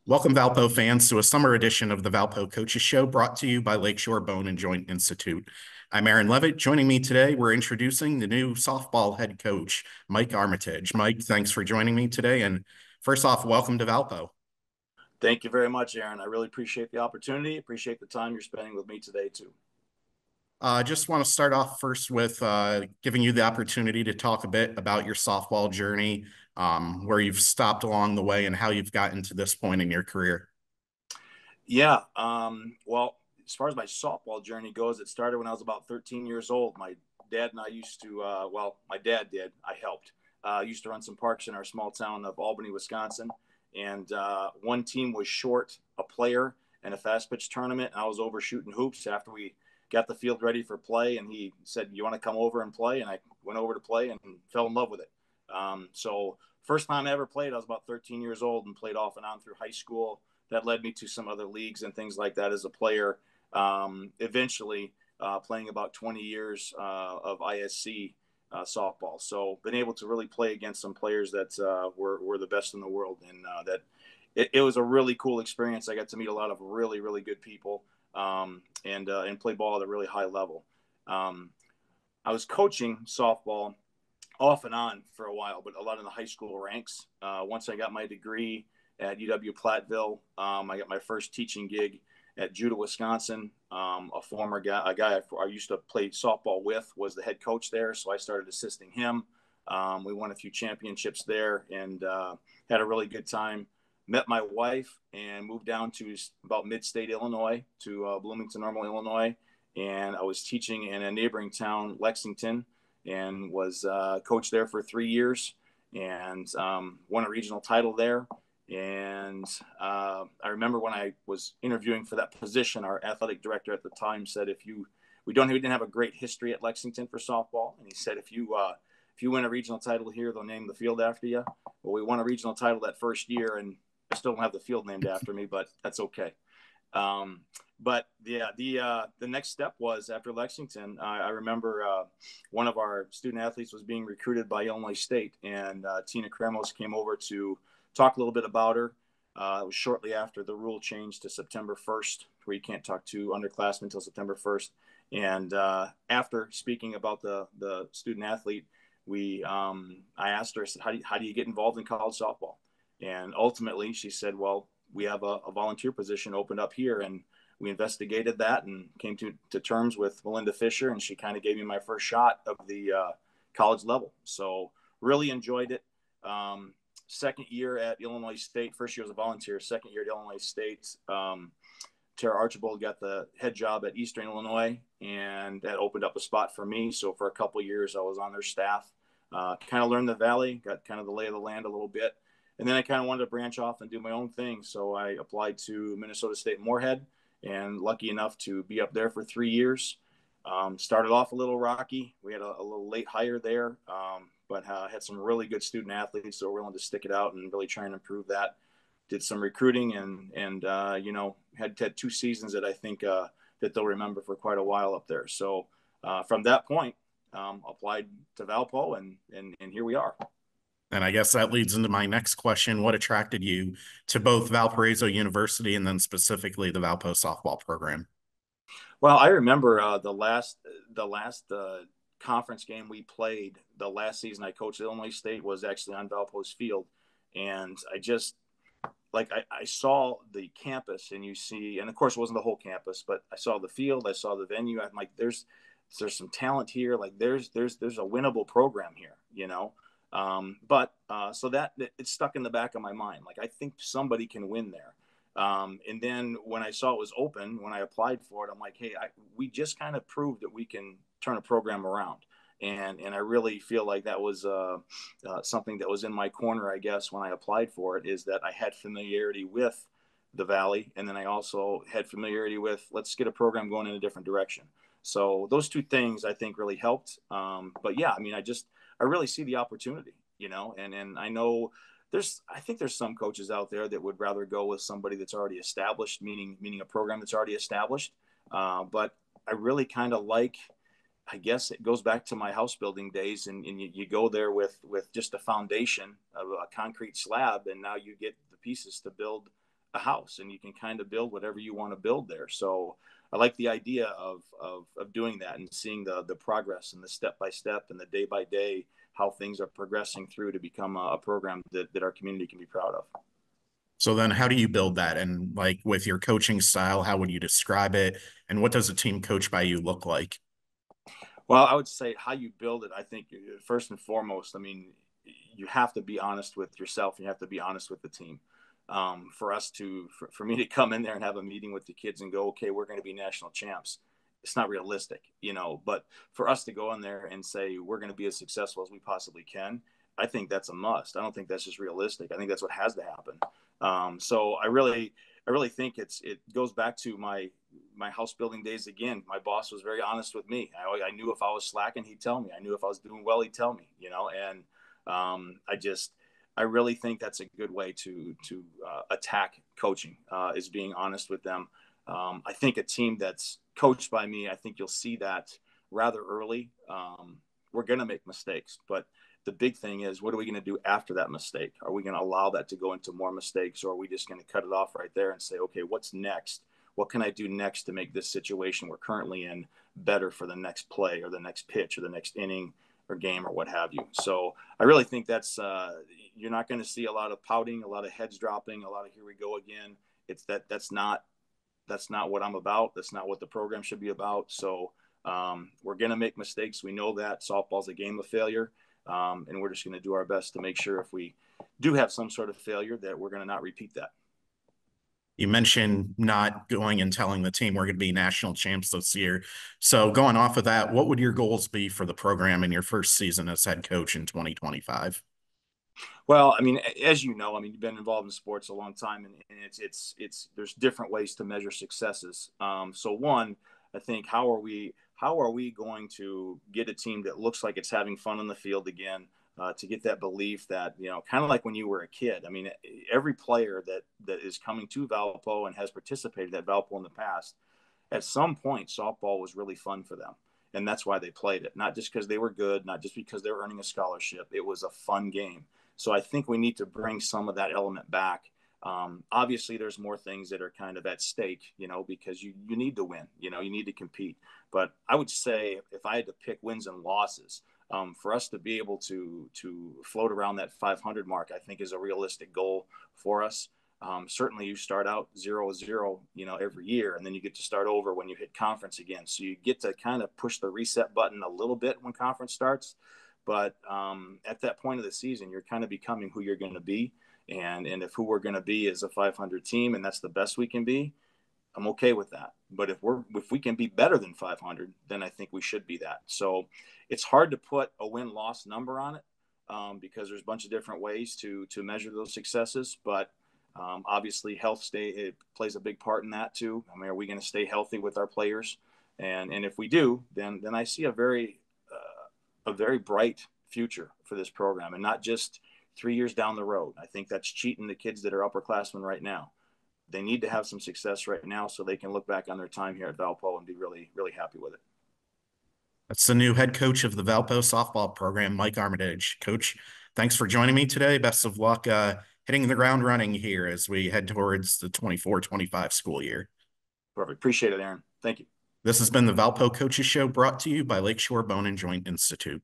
Welcome, Valpo fans, to a summer edition of the Valpo Coaches Show brought to you by Lakeshore Bone and Joint Institute. I'm Aaron Levitt. Joining me today, we're introducing the new softball head coach, Mike Armitage. Mike, thanks for joining me today. And first off, welcome to Valpo. Thank you very much, Aaron. I really appreciate the opportunity. Appreciate the time you're spending with me today, too. I just want to start off first with giving you the opportunity to talk a bit about your softball journey, where you've stopped along the way and how you've gotten to this point in your career. Yeah. Well, as far as my softball journey goes, it started when I was about 13 years old. My dad and I used to, my dad did. I helped. Used to run some parks in our small town of Albany, Wisconsin. And one team was short a player in a fast pitch tournament. And I was over shooting hoops after we got the field ready for play. And he said, "You want to come over and play?" And I went over to play and fell in love with it. So first time I ever played, I was about 13 years old and played off and on through high school. That led me to some other leagues and things like that as a player. Eventually playing about 20 years of ISC softball. So been able to really play against some players that were the best in the world. And that it was a really cool experience. I got to meet a lot of really, really good people and play ball at a really high level. I was coaching softball off and on for a while, but a lot in the high school ranks. Once I got my degree at UW-Platteville, I got my first teaching gig at Judah, Wisconsin. A guy I used to play softball with was the head coach there, so I started assisting him. We won a few championships there and had a really good time. Met my wife and moved down to about mid-state Illinois, to Bloomington-Normal, Illinois, and I was teaching in a neighboring town, Lexington, and was coach there for 3 years and won a regional title there. And I remember when I was interviewing for that position, our athletic director at the time said, we didn't have a great history at Lexington for softball. And he said, if you win a regional title here, they'll name the field after you. Well, we won a regional title that first year and I still don't have the field named after me, but that's okay. But yeah, the next step was after Lexington. I remember one of our student athletes was being recruited by Illinois State, and Tina Kremos came over to talk a little bit about her. It was shortly after the rule changed to September 1st, where you can't talk to underclassmen until September 1st. And after speaking about the student athlete, I asked her, I said, how do you get involved in college softball? And ultimately, she said, well, we have a volunteer position opened up here, and we investigated that and came to terms with Melinda Fisher, and she kind of gave me my first shot of the college level. So really enjoyed it. Second year at Illinois State, first year as a volunteer, second year at Illinois State, Tara Archibald got the head job at Eastern Illinois, and that opened up a spot for me. So for a couple of years, I was on their staff, kind of learned the Valley, got kind of the lay of the land a little bit. And then I kind of wanted to branch off and do my own thing. So I applied to Minnesota State Moorhead and lucky enough to be up there for 3 years. Started off a little rocky. We had a little late hire there, but had some really good student athletes that were willing to stick it out and really try and improve that. Did some recruiting and had 2 seasons that I think that they'll remember for quite a while up there. So from that point, applied to Valpo and here we are. And I guess that leads into my next question. What attracted you to both Valparaiso University and then specifically the Valpo softball program? Well, I remember the last conference game we played, the last season I coached at Illinois State, was actually on Valpo's field. And I just, I saw the campus, and and of course it wasn't the whole campus, but I saw the field, I saw the venue. I'm like, there's some talent here. Like there's a winnable program here, so that it stuck in the back of my mind. Like, I think somebody can win there. And then when I saw it was open, when I applied for it, I'm like, hey, we just kind of proved that we can turn a program around. And I really feel like that was something that was in my corner, I guess, when I applied for it, is that I had familiarity with the Valley. And then I also had familiarity with, let's get a program going in a different direction. So those 2 things I think really helped. But yeah, I mean, I really see the opportunity, and I know I think there's some coaches out there that would rather go with somebody that's already established, meaning a program that's already established. But I really kind of I guess it goes back to my house building days, and you go there with just a foundation of a concrete slab, and now you get the pieces to build a house, and you can kind of build whatever you want to build there. So I like the idea of doing that and seeing the progress and the step by step and the day by day, how things are progressing through to become a program that our community can be proud of. So then how do you build that? And like with your coaching style, how would you describe it? And what does a team coached by you look like? Well, I would say how you build it. I think first and foremost, I mean, you have to be honest with yourself. And you have to be honest with the team. For me to come in there and have a meeting with the kids and go, okay, we're going to be national champs. It's not realistic, you know. But for us to go in there and say we're going to be as successful as we possibly can, I think that's a must. I don't think that's just realistic. I think that's what has to happen. So I really think it goes back to my house building days again. My boss was very honest with me. I knew if I was slacking, he'd tell me. I knew if I was doing well, he'd tell me. You know, and I really think that's a good way to attack coaching is being honest with them. I think a team that's coached by me, I think you'll see that rather early. We're going to make mistakes, but the big thing is, what are we going to do after that mistake? Are we going to allow that to go into more mistakes, or are we just going to cut it off right there and say, okay, what's next? What can I do next to make this situation we're currently in better for the next play or the next pitch or the next inning or game or what have you? So I really think that's you're not going to see a lot of pouting, a lot of heads dropping, a lot of here we go again. That's not what I'm about. That's not what the program should be about. So we're going to make mistakes. We know that softball's a game of failure. And we're just going to do our best to make sure if we do have some sort of failure that we're going to not repeat that. You mentioned not going and telling the team we're going to be national champs this year. So going off of that, what would your goals be for the program in your first season as head coach in 2025? Well, I mean, as you know, I mean, you've been involved in sports a long time, and there's different ways to measure successes. So one, I think how are we going to get a team that looks like it's having fun on the field again, to get that belief that, you know, kind of like when you were a kid. I mean, every player that is coming to Valpo and has participated at Valpo in the past, at some point, softball was really fun for them. And that's why they played it. Not just because they were good, not just because they were earning a scholarship. It was a fun game. So I think we need to bring some of that element back. Obviously, there's more things that are kind of at stake, you know, because you need to win, you know, you need to compete. But I would say if I had to pick wins and losses, for us to be able to float around that 500 mark, I think is a realistic goal for us. Certainly you start out 0-0, you know, every year, and then you get to start over when you hit conference again. So you get to kind of push the reset button a little bit when conference starts. But at that point of the season, you're kind of becoming who you're going to be. And if who we're going to be is a 500 team, and that's the best we can be, I'm okay with that. But if we can be better than 500, then I think we should be that. So it's hard to put a win-loss number on it, because there's a bunch of different ways to measure those successes. But obviously, it plays a big part in that too. I mean, are we going to stay healthy with our players? And if we do, then I see a very bright future for this program, and not just 3 years down the road. I think that's cheating the kids that are upperclassmen right now. They need to have some success right now so they can look back on their time here at Valpo and be really, really happy with it. That's the new head coach of the Valpo softball program, Mike Armitage. Coach, thanks for joining me today. Best of luck hitting the ground running here as we head towards the 24-25 school year. Perfect. Appreciate it, Aaron. Thank you. This has been the Valpo Coaches Show, brought to you by Lakeshore Bone and Joint Institute.